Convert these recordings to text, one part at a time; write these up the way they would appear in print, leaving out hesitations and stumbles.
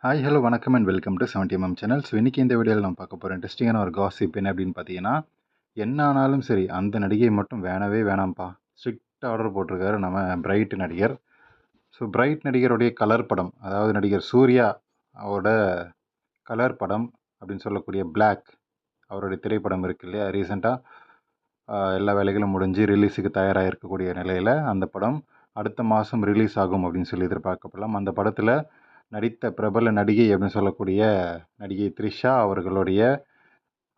Hi hello வணக்கம் and welcome to 70mm channel. So இன்றைக்கி இந்த வீடியோவில் நம்ம பார்க்க போகிற இன்ட்ரெஸ்டிங்கான ஒரு காசிப் என்ன அப்படின்னு பார்த்தீங்கன்னா, என்ன ஆனாலும் சரி அந்த நடிகை மட்டும் வேணவே வேணாம்ப்பா, ஸ்ட்ரிக்டாக ஆர்டர் போட்டிருக்காரு நம்ம பிரைட் நடிகர். ஸோ பிரைட் நடிகருடைய கலர் படம், அதாவது நடிகர் சூர்யா அவரோட கலர் படம் அப்படின்னு சொல்லக்கூடிய பிளாக், அவருடைய திரைப்படம் இருக்கு இல்லையா, ரீசெண்டாக எல்லா வேலைகளும் முடிஞ்சு ரிலீஸுக்கு தயாராக இருக்கக்கூடிய நிலையில் அந்த படம் அடுத்த மாதம் ரிலீஸ் ஆகும் அப்படின்னு சொல்லி எதிர்பார்க்கப்படலாம். அந்த படத்தில் நடித்த பிரபல நடிகை அப்படின்னு சொல்லக்கூடிய நடிகை த்ரிஷா அவர்களுடைய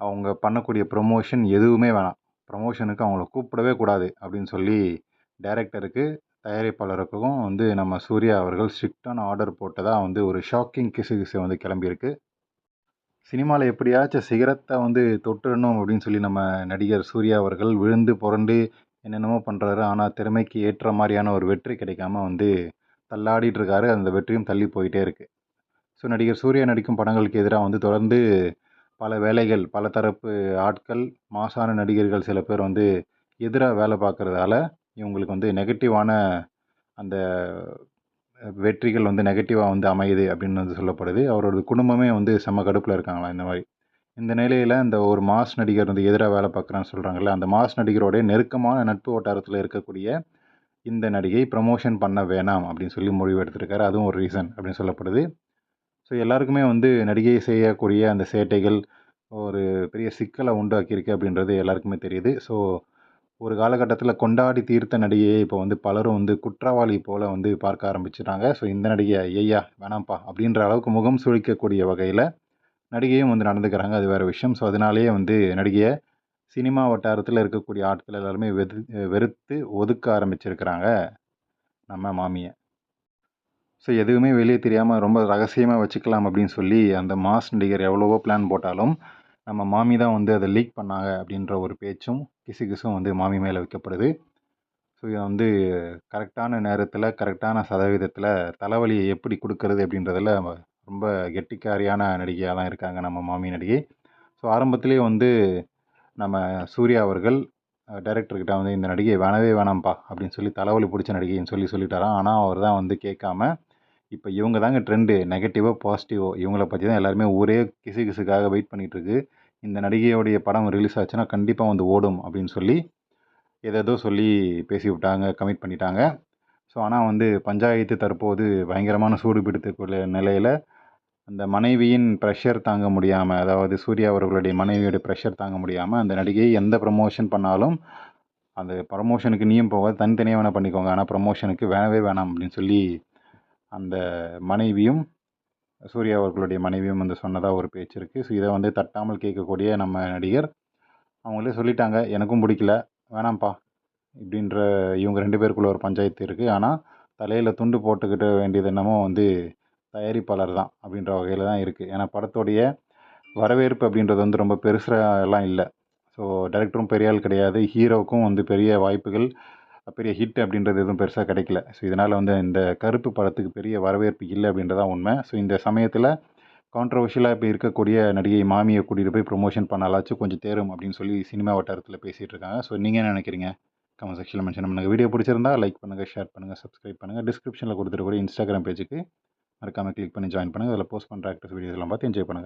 அவங்க பண்ணக்கூடிய ப்ரொமோஷன் எதுவுமே வேணாம், ப்ரொமோஷனுக்கு அவங்கள கூப்பிடவே கூடாது அப்படின்னு சொல்லி டைரக்டருக்கு தயாரிப்பாளருக்கும் நம்ம சூர்யா அவர்கள் ஸ்ட்ரிக்டான ஆர்டர் போட்டதாக ஒரு ஷாக்கிங் கிசு கிளம்பியிருக்கு. சினிமாவில் எப்படியாச்சும் சிகரத்தை தொட்டுடணும் அப்படின்னு சொல்லி நம்ம நடிகர் சூர்யா அவர்கள் விழுந்து புரண்டு என்னென்னமோ பண்ணுறாரு. ஆனால் திறமைக்கு ஏற்ற மாதிரியான ஒரு வெற்றி கிடைக்காம தள்ளாடிட்டு இருக்காரு. அந்த வெற்றியும் தள்ளி போயிட்டே இருக்குது. ஸோ நடிகர் சூர்யா நடிக்கும் படங்களுக்கு எதிராக தொடர்ந்து பல வேலைகள், பல தரப்பு ஆட்கள், மாசான நடிகர்கள் சில பேர் எதிராக வேலை பார்க்குறதால இவங்களுக்கு நெகட்டிவான அந்த வெற்றிகள் நெகட்டிவாக அமையுது அப்படின்னு சொல்லப்படுது. அவரோட குடும்பமே செம்ம கடுப்பில் இருக்காங்களாம் இந்த மாதிரி. இந்த நிலையில் இந்த ஒரு மாஸ் நடிகர் எதிராக வேலை பார்க்குறான்னு சொல்கிறாங்கல்ல, அந்த மாஸ் நடிகரோடைய நெருக்கமான நட்பு வட்டாரத்தில் இருக்கக்கூடிய இந்த நடிகை ப்ரமோஷன் பண்ண வேணாம் அப்படின்னு சொல்லி முடிவு எடுத்திருக்காரு. அதுவும் ஒரு ரீசன் அப்படின்னு சொல்லப்படுது. ஸோ எல்லாருக்குமே நடிகை செய்யக்கூடிய அந்த சேட்டைகள் ஒரு பெரிய சிக்கலை உண்டாக்கியிருக்கு அப்படின்றது எல்லாருக்குமே தெரியுது. ஸோ ஒரு காலகட்டத்தில் கொண்டாடி தீர்த்த நடிகையை இப்போ பலரும் குற்றவாளி போல் பார்க்க ஆரம்பிச்சிட்டாங்க. ஸோ இந்த நடிகை ஐயா வேணாம்ப்பா அப்படின்ற அளவுக்கு முகம் சுழிக்கக்கூடிய வகையில் நடிகையும் நடந்துக்கிறாங்க. அது வேறு விஷயம். ஸோ அதனாலேயே நடிகையை சினிமா வட்டாரத்தில் இருக்கக்கூடிய ஆட்கள் எல்லாருமே வெறுத்து ஒதுக்க ஆரம்பிச்சிருக்கிறாங்க நம்ம மாமியை. ஸோ எதுவுமே வெளியே தெரியாமல் ரொம்ப ரகசியமாக வச்சுக்கலாம் அப்படின்னு சொல்லி அந்த மாஸ் நடிகர் எவ்வளவோ பிளான் போட்டாலும் நம்ம மாமி தான் அதை லீக் பண்ணாங்க அப்படின்ற ஒரு பேச்சும் கிசும் மாமி மேலே வைக்கப்படுது. ஸோ இதை கரெக்டான நேரத்தில் கரெக்டான சதவீதத்தில் தலைவலியை எப்படி கொடுக்கறது அப்படின்றதில் ரொம்ப கெட்டிக்காரியான நடிகையாக தான் இருக்காங்க நம்ம மாமி நடிகை. ஸோ ஆரம்பத்திலே நம்ம சூர்யா அவர்கள் டைரக்டர்கிட்ட இந்த நடிகை வேணவே வேணாம்ப்பா அப்படின்னு சொல்லி தலைவலி பிடிச்ச நடிகைன்னு சொல்லிட்டாராம். ஆனால் அவர் தான் கேட்காம இப்போ இவங்க தாங்க ட்ரெண்டு, நெகட்டிவோ பாசிட்டிவோ இவங்கள பற்றி தான் எல்லாருமே ஒரே கிசுக்காக வெயிட் பண்ணிகிட்ருக்கு. இந்த நடிகையோடைய படம் ரிலீஸ் ஆச்சுன்னா கண்டிப்பாக ஓடும் அப்படின்னு சொல்லி ஏதேதோ சொல்லி பேசி விட்டாங்க, கமிட் பண்ணிட்டாங்க. ஸோ ஆனால் பஞ்சாயத்து தற்போது பயங்கரமான சூடு பிடித்தக்கூடிய நிலையில் அந்த மனைவியின் ப்ரெஷர் தாங்க முடியாமல், அதாவது சூர்யா அவர்களுடைய மனைவியோடைய ப்ரெஷர் தாங்க முடியாமல் அந்த நடிகை எந்த ப்ரமோஷன் பண்ணாலும் அந்த ப்ரமோஷனுக்கு நீயும் போக தனித்தனியாக வேணால் பண்ணிக்கோங்க, ஆனால் ப்ரமோஷனுக்கு வேணவே வேணாம் அப்படின்னு சொல்லி அந்த மனைவியும் சூர்யா அவர்களுடைய மனைவியும் சொன்னதாக ஒரு பேச்சு இருக்குது. ஸோ இதை தட்டாமல் கேட்கக்கூடிய நம்ம நடிகர் அவங்களே சொல்லிட்டாங்க, எனக்கும் பிடிக்கல, வேணாம்ப்பா இப்படின்ற இவங்க 2 பேருக்குள்ள ஒரு பஞ்சாயத்து இருக்குது. ஆனால் தலையில் துண்டு போட்டுக்கிட்ட வேண்டியது என்னமோ தயாரிப்பாளர் தான் அப்படின்ற வகையில் தான் இருக்குது. ஏன்னா படத்தோடைய வரவேற்பு அப்படின்றது ரொம்ப பெருசாக எல்லாம் இல்லை. ஸோ டைரக்டரும் பெரிய ஆள் கிடையாது, ஹீரோவுக்கும் பெரிய வாய்ப்புகள், பெரிய ஹிட் அப்படின்றது எதுவும் பெருசாக கிடைக்கல. ஸோ இதனால் இந்த கருப்பு படத்துக்கு பெரிய வரவேற்பு இல்லை அப்படின்றதான் உண்மை. ஸோ இந்த சமயத்தில் கான்ட்ரவர்ஷியலாக இப்போ இருக்கக்கூடிய நடிகை மாமியை கூட்டிகிட்டு போய் ப்ரொமோஷன் பண்ணாலாச்சும் கொஞ்சம் தேரும் அப்படின்னு சொல்லி சினிமா வட்டாரத்தில் பேசிகிட்டு இருக்காங்க. ஸோ நீங்கள் என்ன நினைக்கிறீங்க? கமெண்ட் செக்ஷனில் மென்ஷன் பண்ணுங்கள். வீடியோ பிடிச்சிருந்தா லைக் பண்ணுங்கள், ஷேர் பண்ணுங்கள், சப்ஸ்கிரைப் பண்ணுங்கள். டிஸ்கிரிப்ஷனில் கொடுத்துருக்கூடிய இன்ஸ்டாகிராம் பேஜுக்கு மறக்காமல் கிளிக் பண்ணி ஜாயின் பண்ணுங்கள். அதில் போஸ்ட் பண்ணுற ஆக்டர்ஸ் வீடியோஸ்லாம் பார்த்து என்ஜாய் பண்ணுங்கள்.